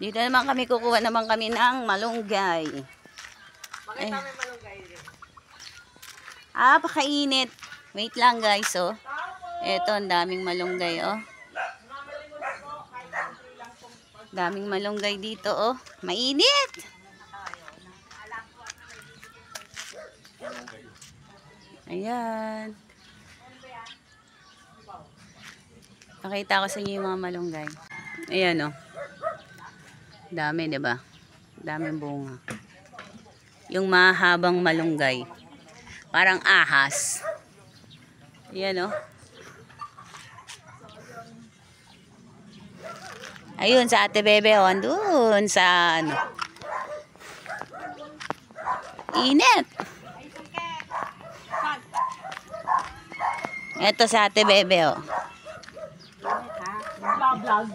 Dito naman kami, kukuha naman kami ng malunggay. Bakit namin malunggay din? Pakainit. Wait lang guys, oh. Eto, ang daming malunggay, oh. Daming malunggay dito, oh. Mainit! Ayan. Pakita ko sa inyo yung mga malunggay. Ayan, oh. Dami, diba? Daming bunga. Yung mahabang malunggay. Parang ahas. Ayan, oh. Ayun, sa Ate Bebe, oh. Andun sa, ano. Init. Ito sa Ate Bebe, oh. Vlog.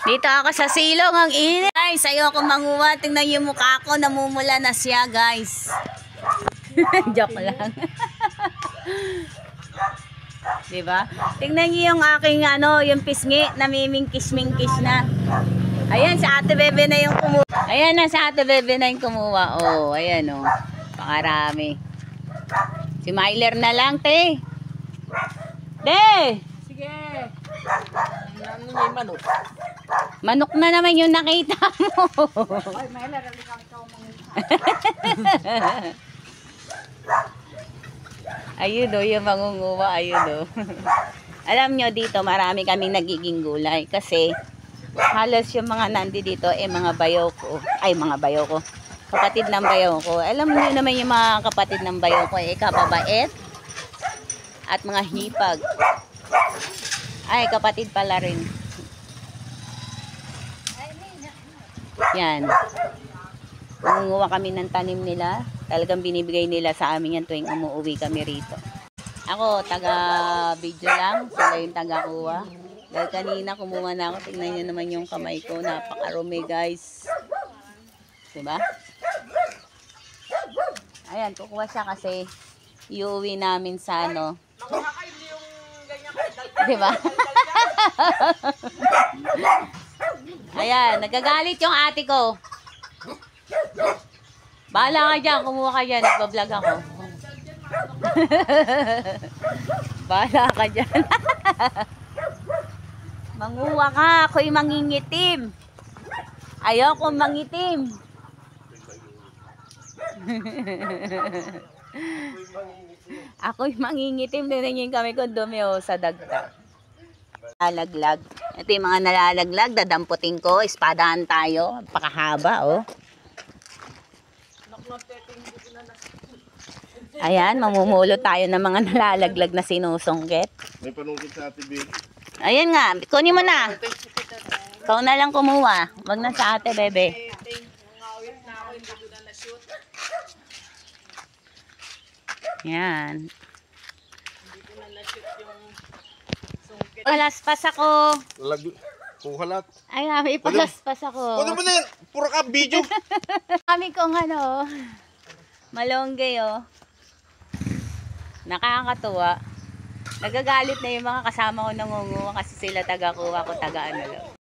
Dito ako sa silong, ang init. Guys, ayoko manguha. Tingnan yung mukha ko, namumula na siya, guys. Joke lang. Diba? Tingnan niyo yung aking, ano, yung pisngi, namimingkis-mingkis na. Ayan, sa Ate Bebe na yung kumuha. Ayan na, sa Ate Bebe na yung kumuha. Oh, ayan, oh. Pakarami. Si Myler na lang, te. Te! Sige. Ano yung manok? Manok na naman yung nakita mo. Ay, may lalalik kami ikaw mga. Ayun o, yung mangunguha, ayun o. Alam nyo, dito marami kaming nagiging gulay. Kasi halos yung mga nandi dito, mga bayaw ko. Ay, mga bayaw ko. Kapatid ng bayaw ko. Alam nyo naman yung mga kapatid ng bayaw ko, kababait. At mga hipag. Ay, kapatid pala rin. Yan. Nangunguha kami ng tanim nila. Talagang binibigay nila sa amin yan tuwing umuwi kami rito. Ako, taga-video lang. Sila yung taga-kuha. Dahil kanina kumuha na ako. Tingnan nyo naman yung kamay ko. Napakarumi, guys. Diba? Ayan, kukuha siya kasi iuwi namin sa ano. Diba? Ayan, nagagalit yung ate ko. Bahala ka dyan, kumuha ka dyan, nagbablog ako. Bahala ka dyan. Manguha ka, ako'y mangingitim. Ayoko mangitim. Ako'y mangingitim. Tingnan kami kung dumi sa dagta. Nalalaglag. Ito yung mga nalalaglag. Dadamputin ko. Espadahan tayo. Pakahaba, oh. Ayan, mamumulo tayo ng mga nalalaglag na sinusungkit. May panungkit sa Ate Bebe. Ayan nga. Kunin mo na. Ikaw na lang kumuha. Wag na sa Ate Bebe. Yan. Palaspas ako. Puhalat. Ay, may palaspas ako. Ano ba na yan? Pura ka video. Kami kong ano, malunggay, oh. Nakakatuwa. Nagagalit na yung mga kasama ko nangunguha kasi sila taga-kuha ko taga-ano lang.